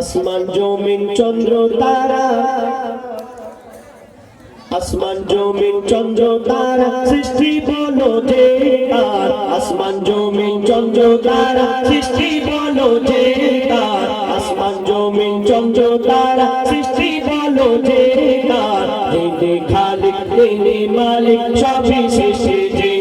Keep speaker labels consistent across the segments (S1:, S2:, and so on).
S1: আসমান জমিন চন্দ্র তারা, আসমান জমিন চন্দ্র তারা সৃষ্টি বলো যে কার, আসমান জমিন চন্দ্র তারা সৃষ্টি বলো যে কার, আসমান জমিন চন্দ্র তারা সৃষ্টি বলো যে কার, যিনি খালিক তিনি মালিক সবই সৃষ্টি যে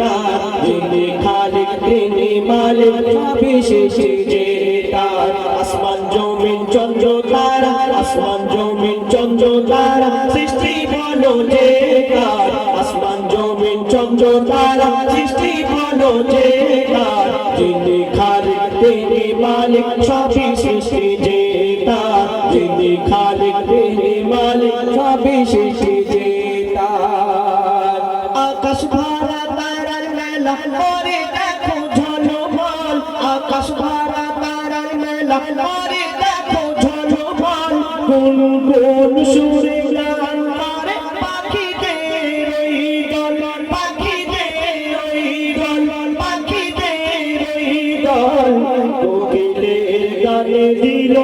S1: কার, যিনি খালিক তিনি মালিক সবই সৃষ্টি যে কার, আসমান জমিন চন্দ্র তারা, আসমান জমিন চন্দ্র তারা সৃষ্টি বলো যে কার, আসমান জমিন চন্দ্র তারা সৃষ্টি বলো যে কার, যিনি খালিক তিনি মালিক সবই সৃষ্টি যে কার, যিনি খালিক তিনি মালিক সবই সৃষ্টি যে কার। আকাশ ভরা তারার মেলা করে দেখো ঝলমল, আকাশ ভরা তারার মেলা করে দেখো ঝলমল, কোন কোন সুরে গান করে পাখিদের ওই দল, পাখিদের ওই দল, পাখিদের ওই দল, কোকিলের গানে দিল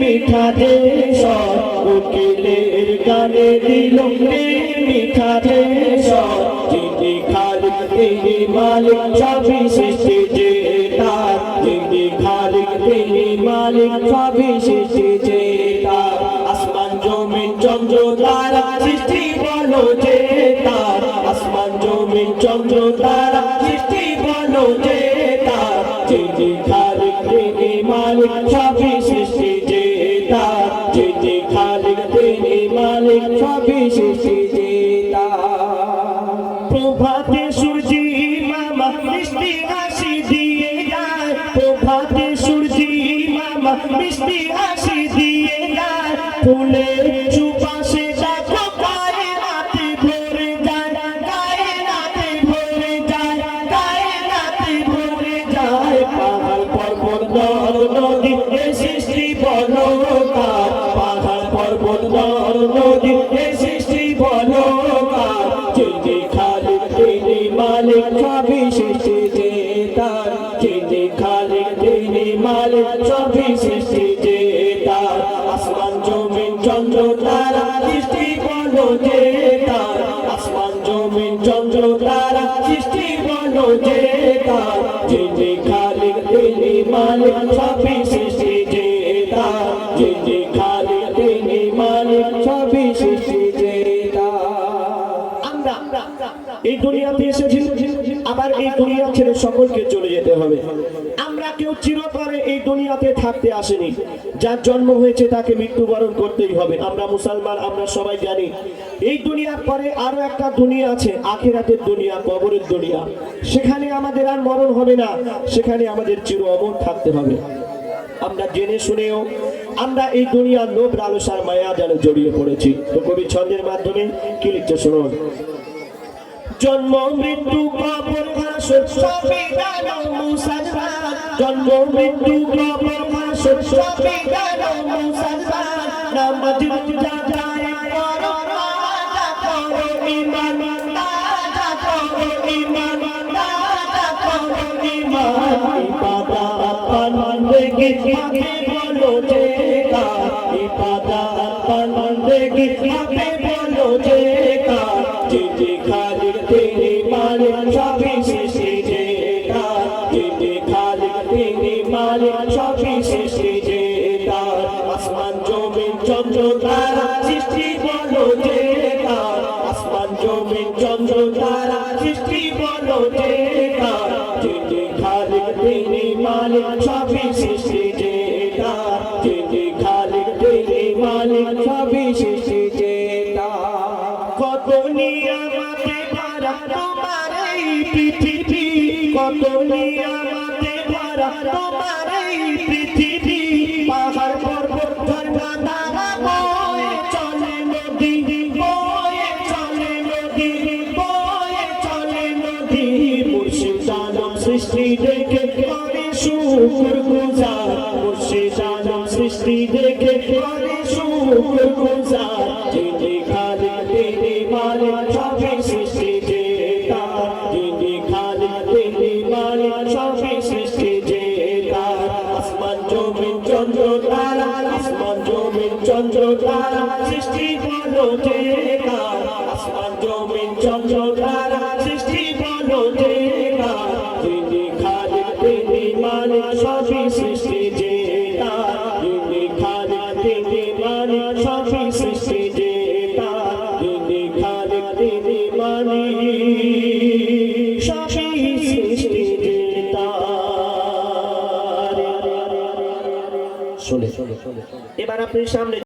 S1: মিঠা যে স্বর, কোকিলের গানে দিল মিঠা যে স্বর, যিনি খালিক তিনি মালিক সবই সৃষ্টি যে তার, যিনি খালিক তিনি মালিক সবই সৃষ্টি যে তার, আসমান জমিন চন্দ্র তারা সৃষ্টি বলো যে তার, আসমান জমিন চন্দ্র তারা সৃষ্টি বলো যে তার, যিনি খালিক তিনি মালিক সবই সৃষ্টি যে তার, যিনি খালিক তিনি মালিক সবই সৃষ্টি যে তার। প্রভাতে সূর্যি মামা মিষ্টি হাসি দিয়ে যায়, প্রভাতে সূর্যি মামা মিষ্টি হাসি দিয়ে যায়, ফুলের সুবাসে দেখো গায়ে রাতে ভরে যায়, গায়ে রাতে ভরে যায়, গায়ে রাতে ভরে যায়, পাহাড় পর্বত নদ নদী এ সৃষ্টি বলো কার, পাহাড় পর্বত নদ নদী এ সৃষ্টি বলো কার, যিনি খালিক তিনি মালিক সবই সৃষ্টি যে তার, যিনি খালিক তিনি মালিক সবই সৃষ্টি যে তার, আসমান জমিন চন্দ্র তারা সৃষ্টি বলো যে তার, আসমান জমিন চন্দ্র তারা সৃষ্টি বলো যে তার, যিনি খালিক তিনি মালিক সবই সৃষ্টি যে তার, যিনি খালিক তিনি মালিক সবই সৃষ্টি যে তার। আমরা এই দুনিয়াতে এসেছি, আবার এই দুনিয়া ছেড়ে সকলকে চলে যেতে হবে। আমরা কেউ চিরতরে এই দুনিয়াতে থাকতে আসেনি, যার জন্ম হয়েছে তাকে মৃত্যুবরণ করতেই হবে। আমরা মুসলমান, আমরা সবাই জানি এই দুনিয়ার পরে আরো একটা দুনিয়া আছে, আখিরাতের দুনিয়া, কবরের দুনিয়া। সেখানে আমাদের আর মরণ হবে না, সেখানে আমাদের চির অমর থাকতে হবে। আমরা জেনে শুনেও আমরা এই দুনিয়ার লোভ লালসার মায়া যেন জড়িয়ে পড়েছি। তো কবি ছন্দের মাধ্যমে কি লিখছে শুনুন। জন্ম মৃত্যু কবর হাসর সবই জানো মুসলমান, জন্ম মৃত্যু কবর হাসর সবই জানো মুসলমান, নামাজ রোজা যায় করো তাজা করো ঈমান, তাজা করো ঈমান, তাজা করো ঈমান, ইবাদত বন্দেগি হবে বলো যে কার, ইবাদত বন্দেগি হবে বলো যে কার, যিনি খালিক তিনি মালিক সবই সৃষ্টি যে তার, যিনি খালিক তিনি মালিক সবই সৃষ্টি যে তার, আসমান জমিন চন্দ্র তারা সৃষ্টি বলো যে তার, আসমান জমিন চন্দ্র তারা সৃষ্টি বলো যে তার, যিনি খালিক তিনি মালিক সবই সৃষ্টি যে তার, যিনি খালিক তিনি মালিক সবই সৃষ্টি যে তার। কত নিয়ামতে ভরা তোমার এই পৃথিবী, কত নিয়ামতে ভরা তোমার এই পৃথিবী, পাহাড় পর্বত ঝর্ণা ধারা বয়ে চলে নদী, বয়ে চলে নদী, বয়ে চলে নদী, মুর্শিদ আলম সৃষ্টি দেখে করে শুকর গুজার, মুর্শিদ আলম সৃষ্টি দেখে করে শুকর গুজার, যিনি খালিক তিনি মালিক সবই সৃষ্টি যে তার, যিনি খালিক তিনি মালিক সবই সৃষ্টি যে তার, আসমান জমিন চন্দ্র তারা আসমান জমিন চন্দ্র তারা সৃষ্টি বলো যে কার আসমান জমিন চন্দ্র তারা সৃষ্টি বলো যে কার যিনি খালিক তিনি মালিক সবই সৃষ্টি যে তার যিনি খালিক তিনি মালিক সবই সৃষ্টি যে তার যিনি খালিক তিনি মালিক সবই সৃষ্টি যে তার। শুনে এবার আপনি সামনে